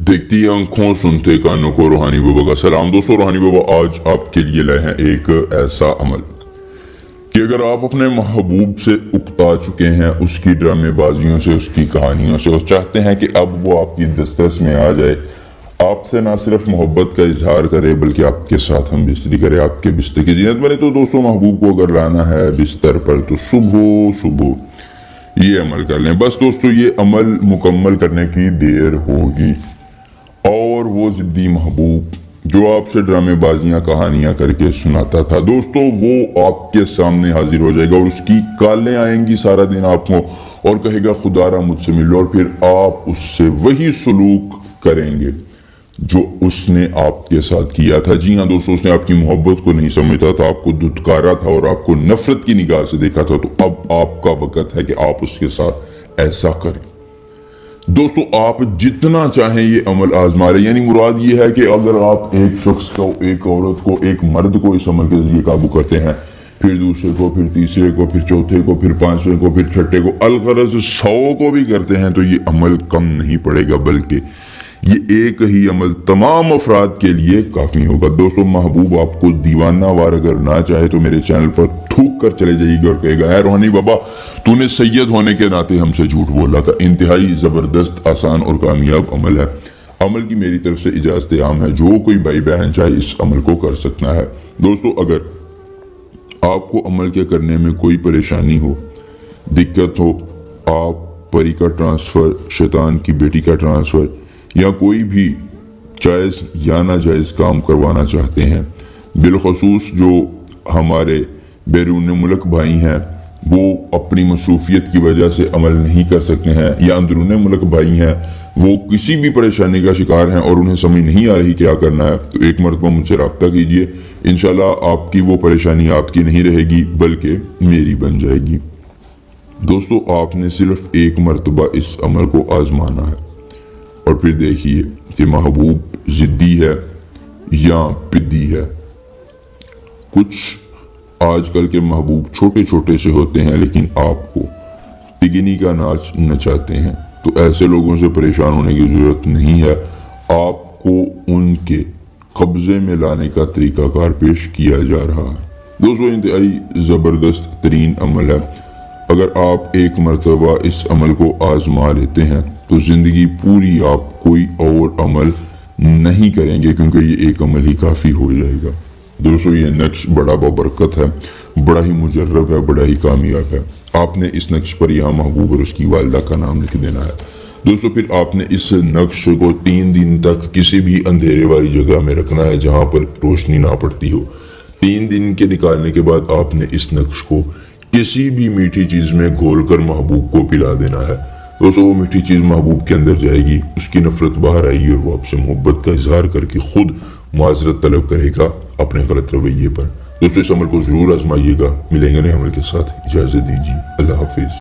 देखती आंखों सुनते कानों को रूहानी बाबा का सलाम। दोस्तों, रूहानी बाबा आज आपके लिए लाए हैं एक ऐसा अमल कि अगर आप अपने महबूब से उकता चुके हैं, उसकी ड्रामेबाजियों से, उसकी कहानियों से, और चाहते हैं कि अब वो आपकी दस्तरस में आ जाए, आपसे ना सिर्फ मोहब्बत का इजहार करे बल्कि आपके साथ हम बिस्तरी करे, आपके बिस्तर की जीनत बने, तो दोस्तों महबूब को अगर लाना है बिस्तर पर तो सुबह सुबह ये अमल कर लें। बस दोस्तों, ये अमल मुकम्मल करने की देर होगी और वो जिद्दी महबूब जो आपसे ड्रामेबाजियां कहानियां करके सुनाता था, दोस्तों वो आपके सामने हाजिर हो जाएगा और उसकी कालें आएंगी सारा दिन आपको और कहेगा खुदारा मुझसे मिलो, और फिर आप उससे वही सलूक करेंगे जो उसने आपके साथ किया था। जी हाँ दोस्तों, उसने आपकी मोहब्बत को नहीं समझता था, आपको दुत्कारा था और आपको नफरत की निगाह से देखा था। तो अब आपका वक्त है कि आप उसके साथ ऐसा करें। दोस्तों, आप जितना चाहें ये अमल आजमा लें, यानी मुराद ये है कि अगर आप एक शख्स को, एक औरत को, एक मर्द को इस अमल के जरिए काबू करते हैं, फिर दूसरे को, फिर तीसरे को, फिर चौथे को, फिर पांचवें को, फिर छठे को, अलगरज 100 को भी करते हैं, तो ये अमल कम नहीं पड़ेगा बल्कि ये एक ही अमल तमाम अफराद के लिए काफी होगा। दोस्तों, महबूब आपको दीवाना वार अगर ना चाहे तो मेरे चैनल पर थूक कर चले जाइएगा और कहेगा, यार रूहानी बाबा तूने सैयद होने के नाते हमसे झूठ बोला था। इंतहाई जबरदस्त, आसान और कामयाब अमल है। अमल की मेरी तरफ से इजाजत आम है, जो कोई भाई बहन चाहे इस अमल को कर सकता है। दोस्तों, अगर आपको अमल के करने में कोई परेशानी हो, दिक्कत हो, आप परी का ट्रांसफर, शैतान की बेटी का ट्रांसफर या कोई भी जायज़ या नाजायज़ काम करवाना चाहते हैं, बिलखसूस जो हमारे बैरून मुल्क भाई हैं वो अपनी मसरूफियत की वजह से अमल नहीं कर सकते हैं, या अंदरून मुल्क भाई हैं वो किसी भी परेशानी का शिकार हैं और उन्हें समझ नहीं आ रही क्या करना है, तो एक मरतबा मुझसे रब्ता कीजिए। इंशाल्लाह आपकी वो परेशानी आपकी नहीं रहेगी बल्कि मेरी बन जाएगी। दोस्तों, आपने सिर्फ एक मरतबा इस अमल को आजमाना है और फिर देखिए कि महबूब जिद्दी है या पिद्दी है। कुछ आजकल के महबूब छोटे छोटे से होते हैं लेकिन आपको पिगनी का नाच नचाते हैं, तो ऐसे लोगों से परेशान होने की जरूरत नहीं है। आपको उनके कब्जे में लाने का तरीकाकार पेश किया जा रहा है। दोस्तों, इंतहाई ज़बरदस्त तरीन अमल है। अगर आप एक मरतबा इस अमल को आजमा लेते हैं तो ज़िंदगी पूरी आप कोई और अमल नहीं करेंगे, क्योंकि ये एक अमल ही काफ़ी हो जाएगा। दोस्तों, ये नक्श बड़ा बबरकत है, बड़ा ही मुजर्रब है, बड़ा ही कामयाब है। आपने इस नक्श पर यहाँ महबूब और उसकी वालदा का नाम लिख देना है। दोस्तों, फिर आपने इस नक्श को 3 दिन तक किसी भी अंधेरे वाली जगह में रखना है जहाँ पर रोशनी ना पड़ती हो। 3 दिन के निकालने के बाद आपने इस नक्श को किसी भी मीठी चीज़ में घोल कर महबूब को पिला देना है। दोस्तों, वो मीठी चीज़ महबूब के अंदर जाएगी, उसकी नफरत बाहर आएगी और वो आपसे मोहब्बत का इजहार करके खुद मुआज़रत तलब करेगा अपने गलत रवैये पर। दोस्तों, इस अमल को ज़रूर आजमाइएगा। मिलेंगे नए अमल के साथ, इजाज़त दीजिए। अल्लाह हाफिज़।